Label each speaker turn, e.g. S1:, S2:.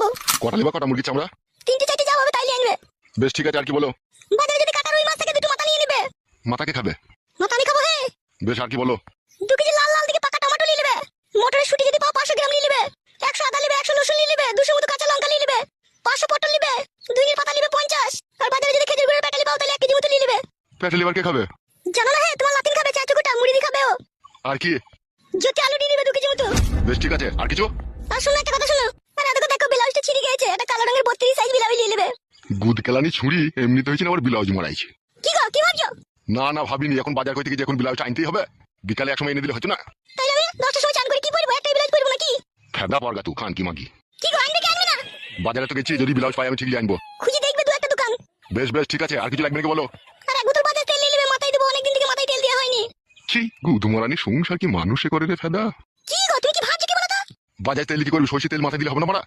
S1: যাবো।
S2: কটা নেবা? কটা মুরগি চামড়া?
S1: 3টে 4টে যাবো তাই নিয়ে আনবে।
S2: বেশ ঠিক আছে, আর কি বলো?
S1: বাজারে যদি কাটা রুই মাছ থাকে দুটো মাথা নিয়ে নেবে।
S2: মাথাকে খাবে?
S1: মাথা আমি খাবো। হ্যাঁ।
S2: বেশ, আর কি বলো?
S1: 2 কেজি লাল লাল দিকে পাকা টমেটো নিয়ে নেবে। মটরের শুটি যদি পাও 500 গ্রাম নিয়ে নেবে। 100 আদা নেবে, 100 রসুন নিয়ে নেবে, 200 মতো কাঁচা লঙ্কা নিয়ে নেবে, 500 পটল নেবে, ধনিয়ার পাতা নেবে 50। আর বাজারে যদি খেজুর গুড়ের প্যাকেট পাও তাহলে 1 কেজি মতো নিয়ে নেবে।
S2: পেটে লিভার কে খাবে?
S1: জানো না? হ্যাঁ, তোমার লাতিন খাবে, চাচুকুটা মুড়ি দিয়ে খাবে ও।
S2: আর কি?
S1: যদি আলু নিয়ে নেবে 2 কেজি মতো।
S2: বেশ ঠিক আছে, আর কিছু?
S1: আর শোনো একটা কথা শোনো। আর এদিকে দেখো ব্লাউজটা ছিঁড়ে গেছে, একটা কালো রঙের 32 সাইজ ব্লাউজ নিয়ে নেবে।
S2: গুদ কেলানি ছুরি এমনিতে হয়েছে না, আবার ব্লাউজ মারাইছে।
S1: কি গো, কি ভাবছো?
S2: না না, ভাবিনি। এখন বাজার করতে গিয়ে এখন ব্লাউজটা আনতেই হবে। বিকালে এক সময় এনে দিলে হতো না?
S1: তাইলে আমি 10টার সময় চান করে কি পরবো? একটাই ব্লাউজ পরবো নাকি?
S2: ফেদা পড়গা তুই খান কি মাগি।
S1: কি গো, আনবে কি আনবে না?
S2: বাজারে তো গেছি, যদি ব্লাউজ পাই আমি ঠিকই আনবো।
S1: খুঁজে দেখবে 2 একটা দোকান।
S2: বেশ বেশ ঠিক আছে, আর কিছু লাগবে নাকি বলো?
S1: আর 1 বোতল বাজার তেল নিয়ে নেবে, মাথায় দেবো, অনেকদিন থেকে মাথায় তেল দেওয়া হয়নি।
S2: কি গুদ মারানি সংসার কি মানুষে করে রে ফেদা?
S1: কি গো, তুমি কি ভাবছো কি বলো তো?
S2: বাজার তেল কি করবি? সর্ষে তেল মাথায় দিলে হবে না মারা?